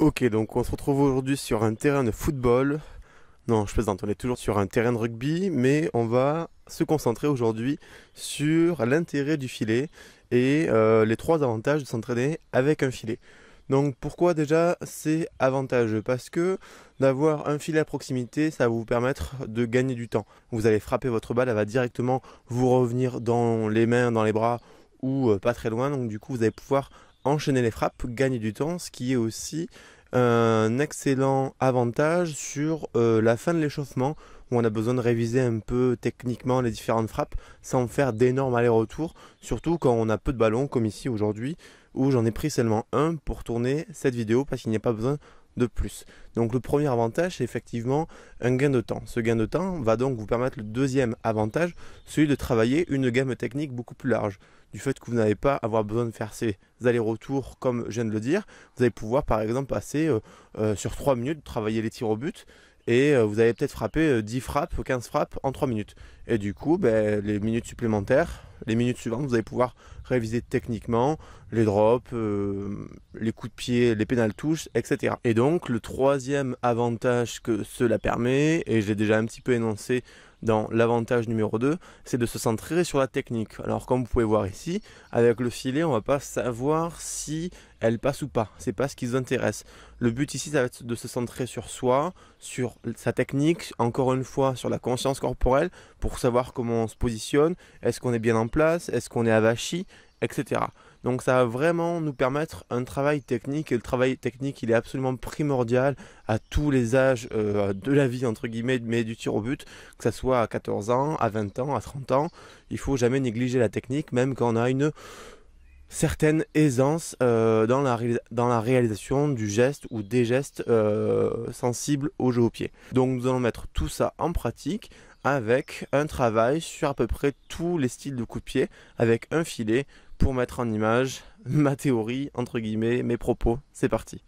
Ok, donc on se retrouve aujourd'hui sur un terrain de football. Non, je plaisante, on est toujours sur un terrain de rugby, mais on va se concentrer aujourd'hui sur l'intérêt du filet et les trois avantages de s'entraîner avec un filet. Donc pourquoi déjà c'est avantageux? Parce que d'avoir un filet à proximité, ça va vous permettre de gagner du temps. Vous allez frapper votre balle, elle va directement vous revenir dans les mains, dans les bras ou pas très loin. Donc du coup, vous allez pouvoir enchaîner les frappes, gagner du temps, ce qui est aussi un excellent avantage sur la fin de l'échauffement où on a besoin de réviser un peu techniquement les différentes frappes sans faire d'énormes allers-retours, surtout quand on a peu de ballons comme ici aujourd'hui où j'en ai pris seulement un pour tourner cette vidéo parce qu'il n'y a pas besoin de plus. Donc le premier avantage c'est effectivement un gain de temps. Ce gain de temps va donc vous permettre le deuxième avantage, celui de travailler une gamme technique beaucoup plus large. Du fait que vous n'allez pas avoir besoin de faire ces allers-retours comme je viens de le dire, vous allez pouvoir par exemple passer sur 3 minutes, travailler les tirs au but et vous allez peut-être frapper 10 frappes, 15 frappes en 3 minutes. Et du coup, ben, les minutes supplémentaires, les minutes suivantes, vous allez pouvoir réviser techniquement les drops, les coups de pied, les pénales touches, etc. Et donc le troisième avantage que cela permet, et j'ai déjà un petit peu énoncé dans l'avantage numéro 2, c'est de se centrer sur la technique. Alors comme vous pouvez voir ici, avec le filet, on va pas savoir si elle passe ou pas. C'est pas ce qui nous intéresse. Le but ici, ça va être de se centrer sur soi, sur sa technique, encore une fois sur la conscience corporelle, pour savoir comment on se positionne, est-ce qu'on est bien en place, est-ce qu'on est avachi, etc. Donc ça va vraiment nous permettre un travail technique, et le travail technique il est absolument primordial à tous les âges de la vie entre guillemets, mais du tir au but, que ce soit à 14 ans, à 20 ans, à 30 ans, il faut jamais négliger la technique, même quand on a une certaine aisance dans la réalisation du geste ou des gestes sensibles au jeu au pied. Donc nous allons mettre tout ça en pratique avec un travail sur à peu près tous les styles de coup de pied avec un filet pour mettre en image ma théorie, entre guillemets, mes propos. C'est parti.